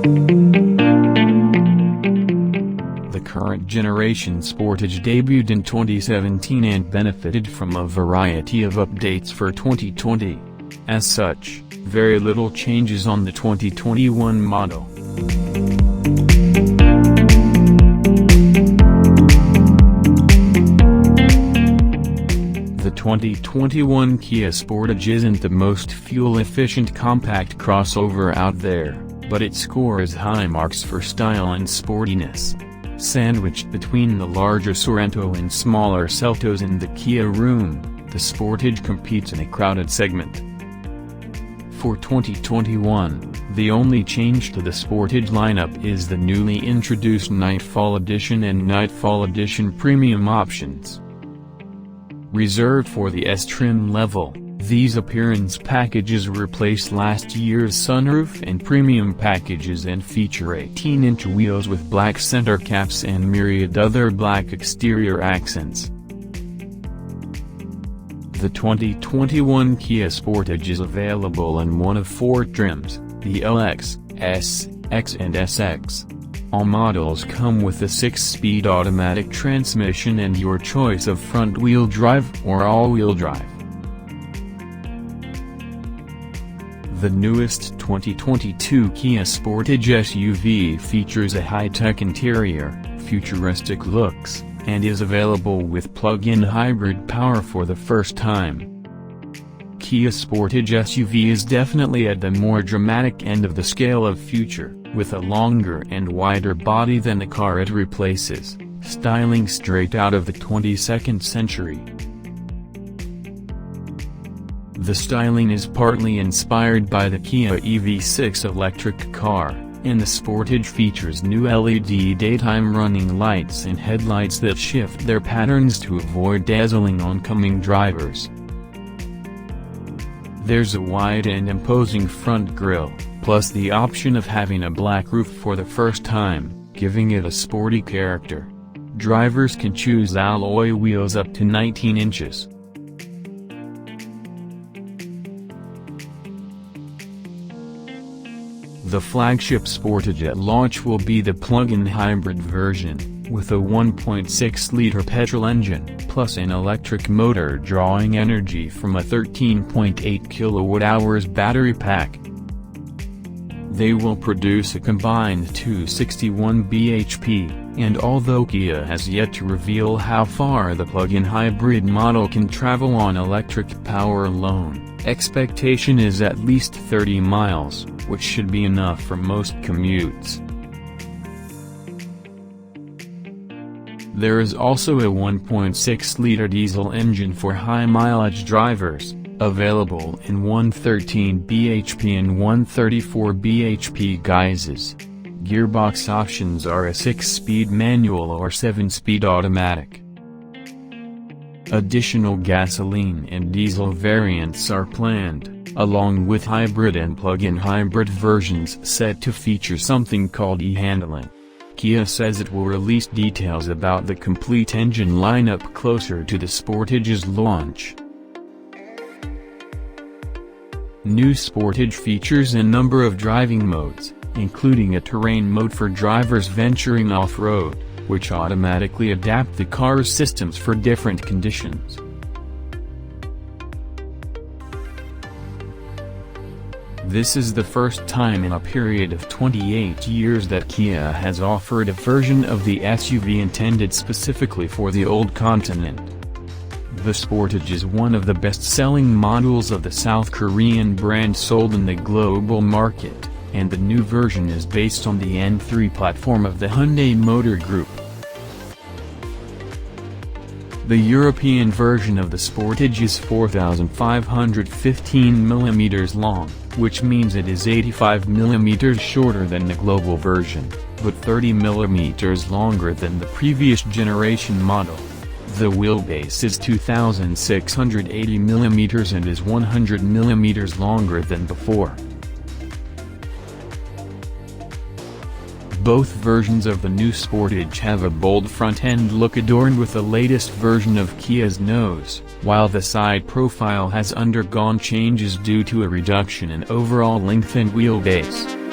The current generation Sportage debuted in 2017 and benefited from a variety of updates for 2020. As such, very little changes on the 2021 model. The 2021 Kia Sportage isn't the most fuel-efficient compact crossover out there, but it scores high marks for style and sportiness. Sandwiched between the larger Sorento and smaller Seltos in the Kia room, the Sportage competes in a crowded segment. For 2021, the only change to the Sportage lineup is the newly introduced Nightfall Edition and Nightfall Edition Premium options. Reserved for the S-trim level, these appearance packages replace last year's sunroof and premium packages and feature 18-inch wheels with black center caps and myriad other black exterior accents. The 2021 Kia Sportage is available in one of four trims, the LX, S, X and SX. All models come with a 6-speed automatic transmission and your choice of front-wheel drive or all-wheel drive. The newest 2022 Kia Sportage SUV features a high-tech interior, futuristic looks, and is available with plug-in hybrid power for the first time. Kia Sportage SUV is definitely at the more dramatic end of the scale of future, with a longer and wider body than the car it replaces, styling straight out of the 22nd century. The styling is partly inspired by the Kia EV6 electric car, and the Sportage features new LED daytime running lights and headlights that shift their patterns to avoid dazzling oncoming drivers. There's a wide and imposing front grille, plus the option of having a black roof for the first time, giving it a sporty character. Drivers can choose alloy wheels up to 19 inches. The flagship Sportage at launch will be the plug-in hybrid version, with a 1.6-liter petrol engine, plus an electric motor drawing energy from a 13.8 kWh battery pack. They will produce a combined 261 bhp, and although Kia has yet to reveal how far the plug-in hybrid model can travel on electric power alone, expectation is at least 30 miles, which should be enough for most commutes. There is also a 1.6-liter diesel engine for high-mileage drivers, available in 113 bhp and 134 bhp guises. Gearbox options are a 6-speed manual or 7-speed automatic. Additional gasoline and diesel variants are planned, along with hybrid and plug-in hybrid versions set to feature something called e-handling. Kia says it will release details about the complete engine lineup closer to the Sportage's launch. New Sportage features a number of driving modes, including a terrain mode for drivers venturing off-road, which automatically adapt the car's systems for different conditions. This is the first time in a period of 28 years that Kia has offered a version of the SUV intended specifically for the old continent. The Sportage is one of the best-selling models of the South Korean brand sold in the global market, and the new version is based on the N3 platform of the Hyundai Motor Group. The European version of the Sportage is 4,515 mm long, which means it is 85 mm shorter than the global version, but 30 mm longer than the previous generation model. The wheelbase is 2,680 mm and is 100 mm longer than before. Both versions of the new Sportage have a bold front-end look adorned with the latest version of Kia's nose, while the side profile has undergone changes due to a reduction in overall length and wheelbase.